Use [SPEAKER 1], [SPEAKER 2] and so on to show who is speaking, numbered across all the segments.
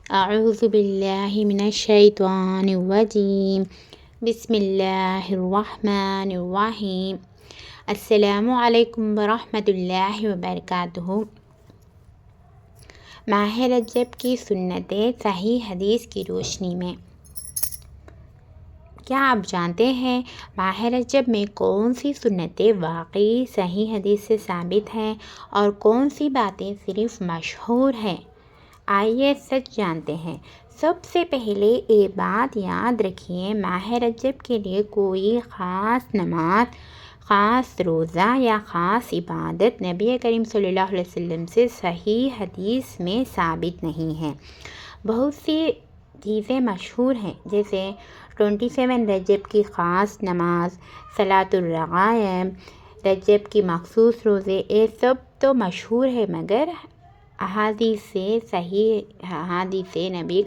[SPEAKER 1] اعوذ باللہ من الشیطان الرجیم بسم اللہ الرحمن الرحیم۔ السلام علیکم ورحمۃ اللہ وبرکاتہ۔ ماہ رجب کی سنتیں صحیح حدیث کی روشنی میں۔ کیا آپ جانتے ہیں ماہ رجب میں کون سی سنتیں واقعی صحیح حدیث سے ثابت ہیں اور کون سی باتیں صرف مشہور ہیں؟ آئیے سچ جانتے ہیں۔ سب سے پہلے یہ بات یاد رکھیے، ماہ رجب کے لیے کوئی خاص نماز، خاص روزہ یا خاص عبادت نبی کریم صلی اللہ علیہ وسلم سے صحیح حدیث میں ثابت نہیں ہے۔ بہت سی چیزیں مشہور ہیں، جیسے 27 رجب کی خاص نماز، صلاۃ الرغائب، رجب کی مخصوص روزے، یہ سب تو مشہور ہے، مگر احادیث سے نبی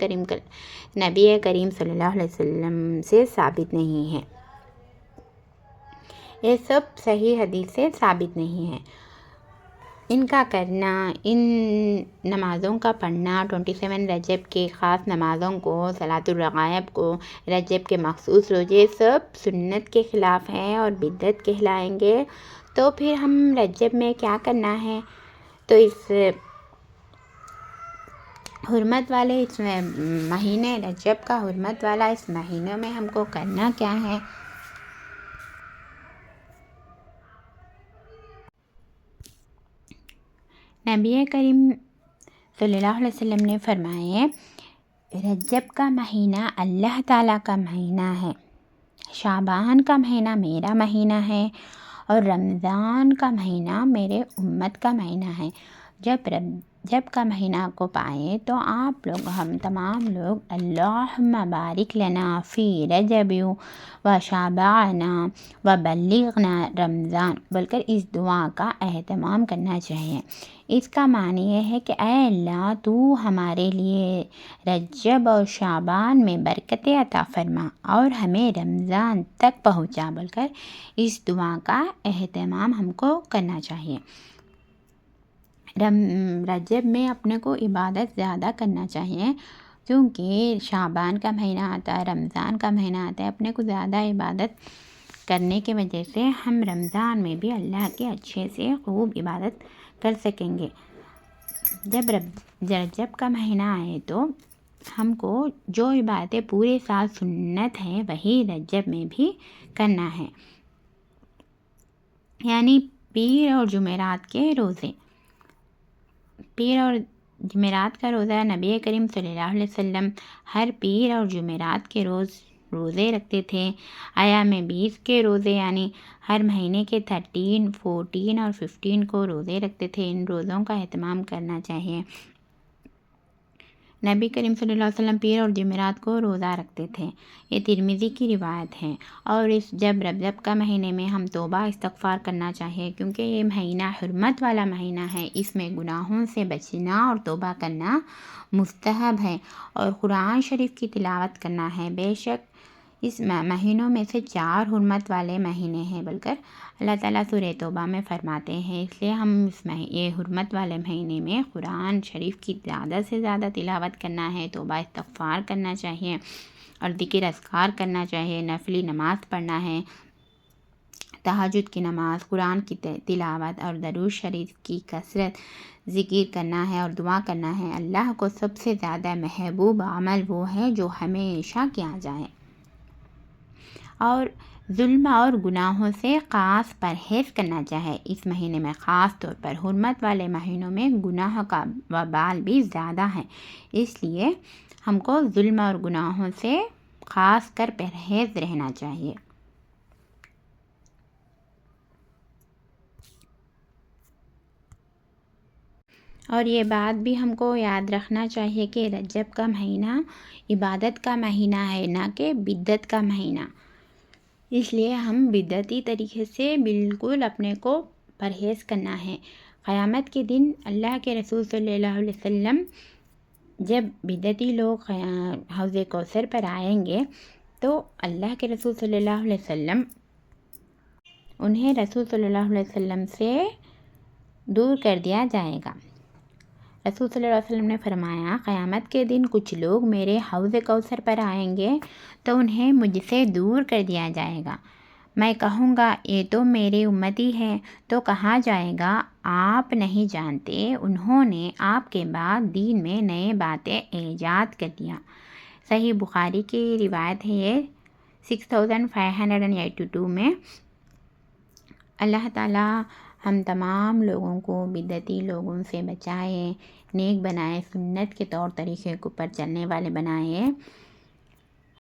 [SPEAKER 1] کریم صلی اللہ علیہ وسلم سے ثابت نہیں ہے۔ یہ سب صحیح حدیث سے ثابت نہیں ہے۔ ان کا کرنا، ان نمازوں کا پڑھنا، 27 رجب کے خاص نمازوں کو، صلاۃ الرغائب کو، رجب کے مخصوص روزے، سب سنت کے خلاف ہیں اور بدعت کہلائیں گے۔ تو پھر ہم رجب میں کیا کرنا ہے؟ تو اس حرمت والے اس مہینے، رجب کا حرمت والا اس مہینے میں ہم کو کرنا کیا ہے؟ نبی کریم صلی اللہ علیہ وسلم نے فرمائے، رجب کا مہینہ اللہ تعالیٰ کا مہینہ ہے، شعبان کا مہینہ میرا مہینہ ہے، اور رمضان کا مہینہ میرے امت کا مہینہ ہے۔ جب رجب کا مہینہ کو پائے تو آپ لوگ، ہم تمام لوگ، اللہم بارک لنا فی رجب و شعبان و بلغنا رمضان بول کر اس دعا کا اہتمام کرنا چاہیے۔ اس کا معنی یہ ہے کہ اے اللہ، تو ہمارے لیے رجب اور شعبان میں برکتیں عطا فرما اور ہمیں رمضان تک پہنچا بول کر اس دعا کا اہتمام ہم کو کرنا چاہیے۔ رجب میں اپنے کو عبادت زیادہ کرنا چاہیے، کیونکہ شعبان کا مہینہ آتا ہے، رمضان کا مہینہ آتا ہے، اپنے کو زیادہ عبادت کرنے کی وجہ سے ہم رمضان میں بھی اللہ کے اچھے سے خوب عبادت کر سکیں گے۔ جب رجب کا مہینہ آئے تو ہم کو جو عبادتیں پورے سال سنت ہیں وہی رجب میں بھی کرنا ہے، یعنی پیر اور جمعرات کے روزے۔ پیر اور جمعرات کا روزہ نبی کریم صلی اللہ علیہ وسلم ہر پیر اور جمعرات کے روزے رکھتے تھے۔ ایام 20 کے روزے، یعنی ہر مہینے کے 13، 14 اور 15 کو روزے رکھتے تھے۔ ان روزوں کا اہتمام کرنا چاہیے۔ نبی کریم صلی اللہ علیہ وسلم پیر اور جمعرات کو روزہ رکھتے تھے، یہ ترمذی کی روایت ہے۔ اور جب رجب کا مہینے میں ہم توبہ استغفار کرنا چاہیے، کیونکہ یہ مہینہ حرمت والا مہینہ ہے، اس میں گناہوں سے بچنا اور توبہ کرنا مستحب ہے، اور قرآن شریف کی تلاوت کرنا ہے۔ بے شک اس مہینوں میں سے 4 حرمت والے مہینے ہیں بول کر اللہ تعالیٰ سورہ توبہ میں فرماتے ہیں، اس لیے ہم یہ حرمت والے مہینے میں قرآن شریف کی زیادہ سے زیادہ تلاوت کرنا ہے، توبہ استغفار کرنا چاہیے اور ذکر اذکار کرنا چاہیے، نفلی نماز پڑھنا ہے، تہجد کی نماز، قرآن کی تلاوت اور درود شریف کی کثرت ذکر کرنا ہے اور دعا کرنا ہے۔ اللہ کو سب سے زیادہ محبوب عمل وہ ہے جو ہمیشہ کیا جائے، اور ظلم اور گناہوں سے خاص پرہیز کرنا چاہے۔ اس مہینے میں خاص طور پر حرمت والے مہینوں میں گناہ کا وبال بھی زیادہ ہے، اس لیے ہم کو ظلم اور گناہوں سے خاص کر پرہیز رہنا چاہیے۔ اور یہ بات بھی ہم کو یاد رکھنا چاہیے کہ رجب کا مہینہ عبادت کا مہینہ ہے، نہ کہ بدعت کا مہینہ، اس لیے ہم بدعتی طریقے سے بالکل اپنے کو پرہیز کرنا ہے۔ قیامت کے دن اللہ کے رسول صلی اللہ علیہ وسلم جب بدعتی لوگ حوض کوثر پر آئیں گے تو اللہ کے رسول صلی اللہ علیہ وسلم انہیں رسول صلی اللہ علیہ وسلم سے دور کر دیا جائے گا۔ رسول صلی اللہ علیہ وسلم نے فرمایا قیامت کے دن کچھ لوگ میرے حوض کوثر پر آئیں گے تو انہیں مجھ سے دور کر دیا جائے گا۔ میں کہوں گا یہ تو میرے امتی ہے، تو کہا جائے گا آپ نہیں جانتے انہوں نے آپ کے بعد دین میں نئے باتیں ایجاد کر دیا۔ صحیح بخاری کی روایت ہے یہ 6582 میں۔ اللہ تعالیٰ ہم تمام لوگوں کو بدعتی لوگوں سے بچائے، نیک بنائے، سنت کے طور طریقے کے اوپر چلنے والے بنائے۔